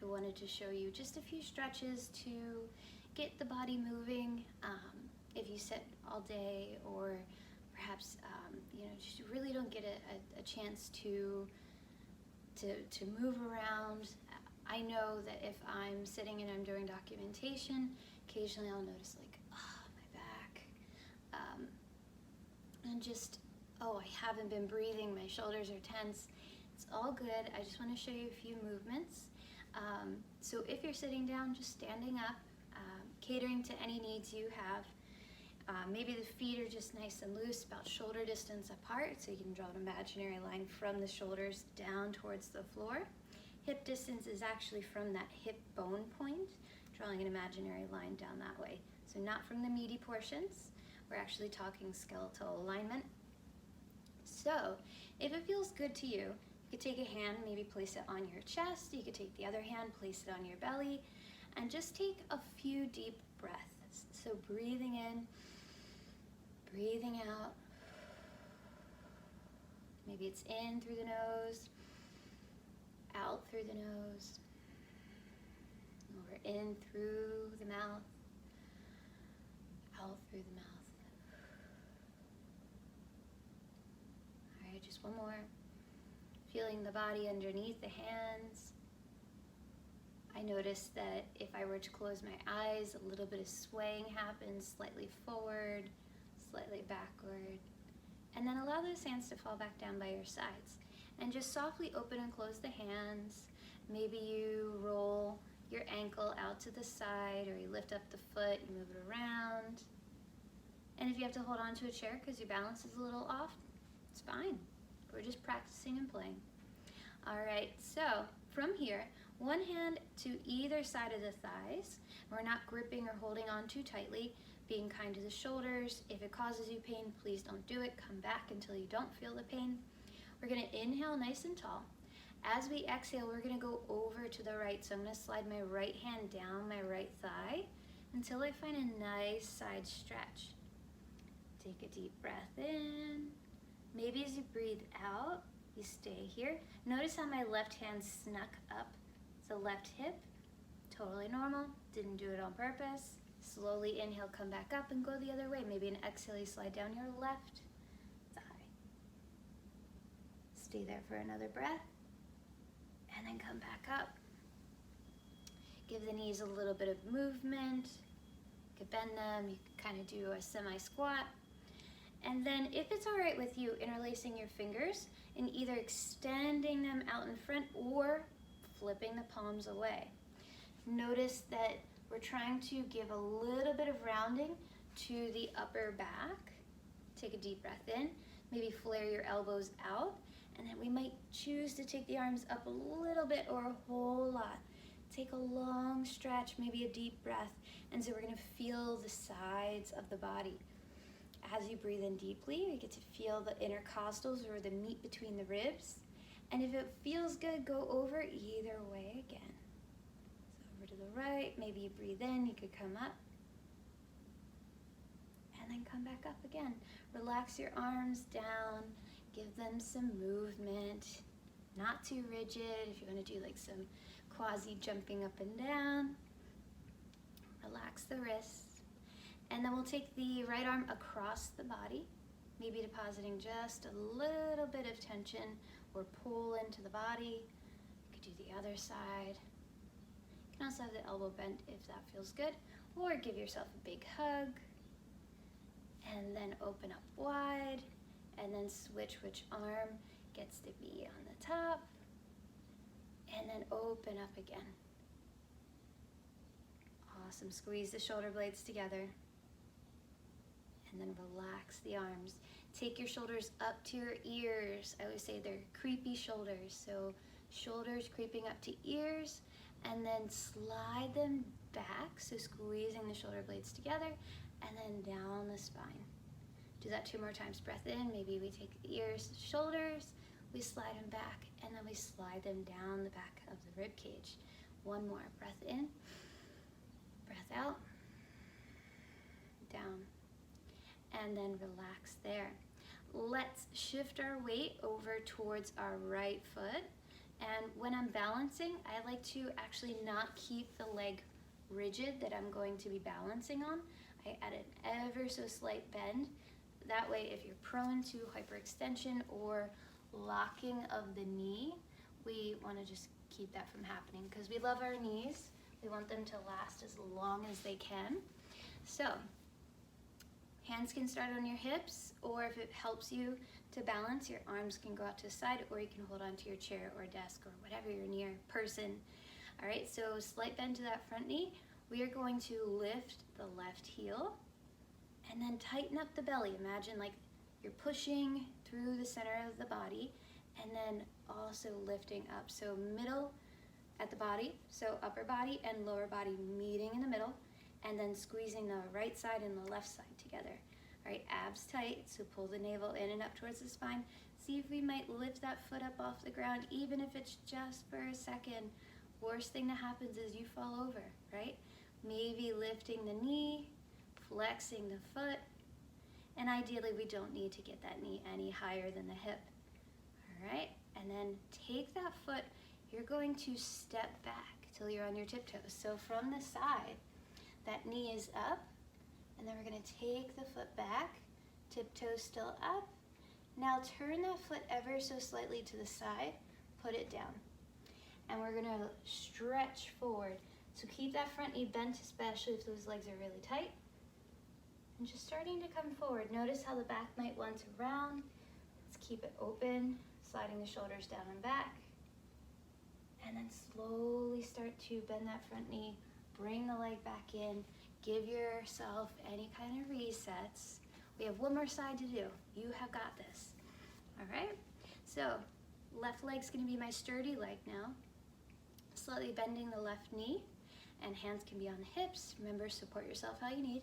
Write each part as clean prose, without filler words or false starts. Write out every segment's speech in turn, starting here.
I wanted to show you just a few stretches to get the body moving. If you sit all day, or perhaps just really don't get a chance to move around. I know that if I'm sitting and I'm doing documentation, occasionally I'll notice like, my back, and just, I haven't been breathing, my shoulders are tense. It's all good. I just want to show you a few movements. So if you're sitting down, just standing up, catering to any needs you have. Maybe the feet are just nice and loose, about shoulder distance apart, so you can draw an imaginary line from the shoulders down towards the floor. Hip distance is actually from that hip bone point, drawing an imaginary line down that way. So not from the meaty portions, we're actually talking skeletal alignment. So if it feels good to you, you could take a hand, maybe place it on your chest. You could take the other hand, place it on your belly, and just take a few deep breaths. So breathing in, breathing out. Maybe it's in through the nose, out through the nose, or in through the mouth, out through the mouth. All right, just one more. Feeling the body underneath the hands. I noticed that if I were to close my eyes, a little bit of swaying happens, slightly forward, slightly backward. And then allow those hands to fall back down by your sides. And just softly open and close the hands. Maybe you roll your ankle out to the side, or you lift up the foot, you move it around. And if you have to hold on to a chair because your balance is a little off, it's fine. We're just practicing and playing. All right, so from here, one hand to either side of the thighs. We're not gripping or holding on too tightly, being kind to the shoulders. If it causes you pain, please don't do it. Come back until you don't feel the pain. We're gonna inhale nice and tall. As we exhale, we're gonna go over to the right. So I'm gonna slide my right hand down my right thigh until I find a nice side stretch. Take a deep breath in. Maybe as you breathe out, you stay here. Notice how my left hand snuck up the left hip. Totally normal, didn't do it on purpose. Slowly inhale, come back up and go the other way. Maybe an exhale, you slide down your left thigh. Stay there for another breath, and then come back up. Give the knees a little bit of movement. You could bend them, you could kind of do a semi-squat. And then if it's all right with you, interlacing your fingers and either extending them out in front or flipping the palms away. Notice that we're trying to give a little bit of rounding to the upper back. Take a deep breath in, maybe flare your elbows out, and then we might choose to take the arms up a little bit or a whole lot. Take a long stretch, maybe a deep breath, and so we're gonna feel the sides of the body. As you breathe in deeply, you get to feel the intercostals, or the meat between the ribs. And if it feels good, go over either way again. So over to the right, maybe you breathe in, you could come up. And then come back up again. Relax your arms down, give them some movement. Not too rigid. If you want to do like some quasi jumping up and down, relax the wrists. And then we'll take the right arm across the body, maybe depositing just a little bit of tension or pull into the body. You could do the other side. You can also have the elbow bent if that feels good, or give yourself a big hug. And then open up wide, and then switch which arm gets to be on the top, and then open up again. Awesome, squeeze the shoulder blades together. And then relax the arms. Take your shoulders up to your ears. I always say they're creepy shoulders. So shoulders creeping up to ears, and then slide them back. So squeezing the shoulder blades together, and then down the spine. Do that 2 more times. Breath in, maybe we take the ears, shoulders, we slide them back, and then we slide them down the back of the rib cage. 1 more. Breath in, breath out, down. And then relax there. Let's shift our weight over towards our right foot, And when I'm balancing, I like to actually not keep the leg rigid that I'm going to be balancing on. I add an ever so slight bend. That way, if you're prone to hyperextension or locking of the knee, we want to just keep that from happening because we love our knees. We want them to last as long as they can. So, hands can start on your hips, or if it helps you to balance, your arms can go out to the side, or you can hold onto your chair or desk or whatever you're near person. All right, so slight bend to that front knee. We are going to lift the left heel and then tighten up the belly. Imagine like you're pushing through the center of the body and then also lifting up. So middle at the body, so upper body and lower body meeting in the middle, and then squeezing the right side and the left side together. All right, abs tight, so pull the navel in and up towards the spine. See if we might lift that foot up off the ground, even if it's just for a second. Worst thing that happens is you fall over, right? Maybe lifting the knee, flexing the foot, and ideally we don't need to get that knee any higher than the hip. All right, and then take that foot, you're going to step back till you're on your tiptoes. So from the side, that knee is up, and then we're going to take the foot back, tiptoes still up. Now turn that foot ever so slightly to the side, put it down. And we're going to stretch forward. So keep that front knee bent, especially if those legs are really tight. And just starting to come forward. Notice how the back might want to round. Let's keep it open, sliding the shoulders down and back. And then slowly start to bend that front knee, bring the leg back in, give yourself any kind of resets. We have one more side to do. You have got this. All right? So left leg's gonna be my sturdy leg now. Slightly bending the left knee, and hands can be on the hips. Remember, support yourself how you need.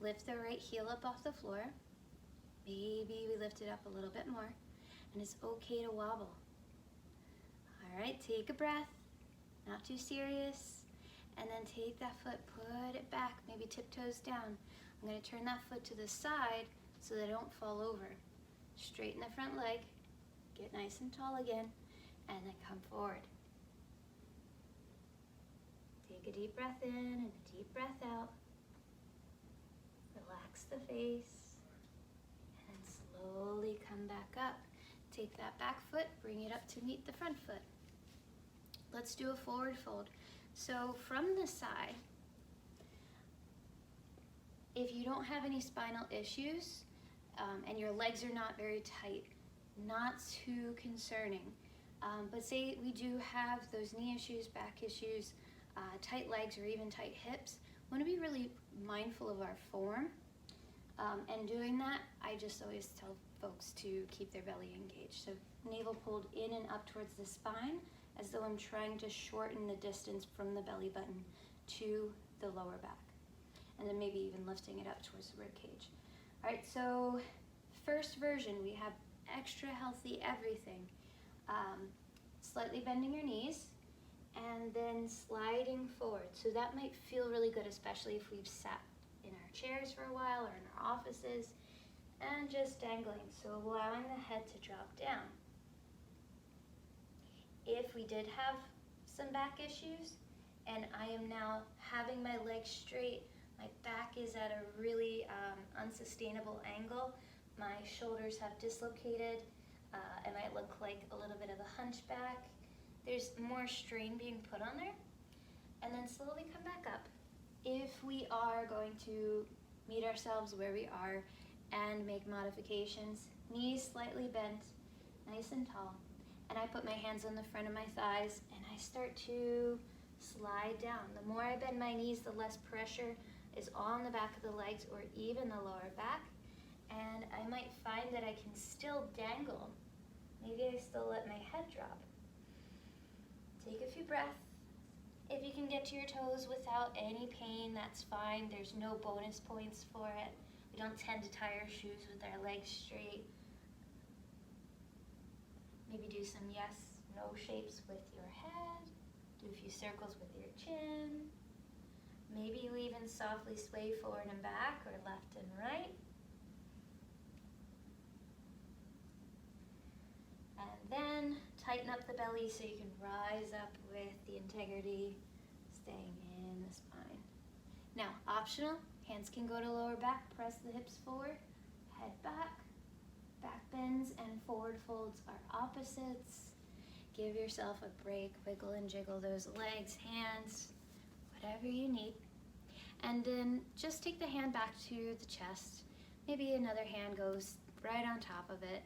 Lift the right heel up off the floor. Maybe we lift it up a little bit more, and it's okay to wobble. All right, take a breath, not too serious, and then take that foot, put it back, maybe tiptoes down. I'm gonna turn that foot to the side so they don't fall over. Straighten the front leg, get nice and tall again, and then come forward. Take a deep breath in and a deep breath out. Relax the face, and then slowly come back up. Take that back foot, bring it up to meet the front foot. Let's do a forward fold. So from the side, if you don't have any spinal issues and your legs are not very tight, not too concerning. But say we do have those knee issues, back issues, tight legs or even tight hips, we want to be really mindful of our form. And doing that, I just always tell folks to keep their belly engaged. So navel pulled in and up towards the spine, as though I'm trying to shorten the distance from the belly button to the lower back. And then maybe even lifting it up towards the rib cage. All right, so first version, we have extra healthy everything. Slightly bending your knees and then sliding forward. So that might feel really good, especially if we've sat in our chairs for a while or in our offices, and just dangling. So allowing the head to drop down. If we did have some back issues and I am now having my legs straight, my back is at a really unsustainable angle, my shoulders have dislocated, I might look like a little bit of a hunchback, there's more strain being put on there, and then slowly come back up. If we are going to meet ourselves where we are and make modifications, knees slightly bent, nice and tall, and I put my hands on the front of my thighs and I start to slide down. The more I bend my knees, the less pressure is on the back of the legs or even the lower back, and I might find that I can still dangle. Maybe I still let my head drop. Take a few breaths. If you can get to your toes without any pain, that's fine. There's no bonus points for it. We don't tend to tie our shoes with our legs straight. Maybe do some yes, no shapes with your head. Do a few circles with your chin. Maybe you even softly sway forward and back or left and right. And then Tighten up the belly so you can rise up with the integrity, staying in the spine. Now, optional, hands can go to lower back, press the hips forward, head back. Back bends and forward folds are opposites. Give yourself a break, wiggle and jiggle those legs, hands, whatever you need. And then just take the hand back to the chest. Maybe another hand goes right on top of it.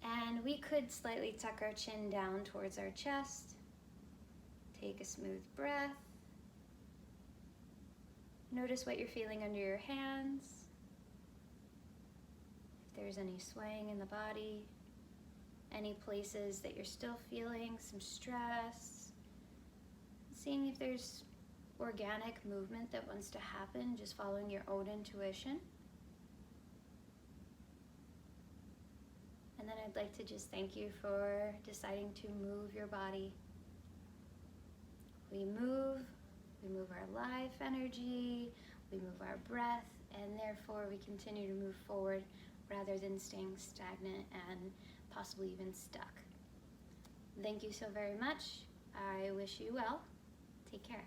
And we could slightly tuck our chin down towards our chest. Take a smooth breath. Notice what you're feeling under your hands. If there's any swaying in the body, any places that you're still feeling some stress. Seeing if there's organic movement that wants to happen, just following your own intuition. And then I'd like to just thank you for deciding to move your body. We move our life energy, we move our breath, and therefore we continue to move forward rather than staying stagnant and possibly even stuck. Thank you so very much. I wish you well. Take care.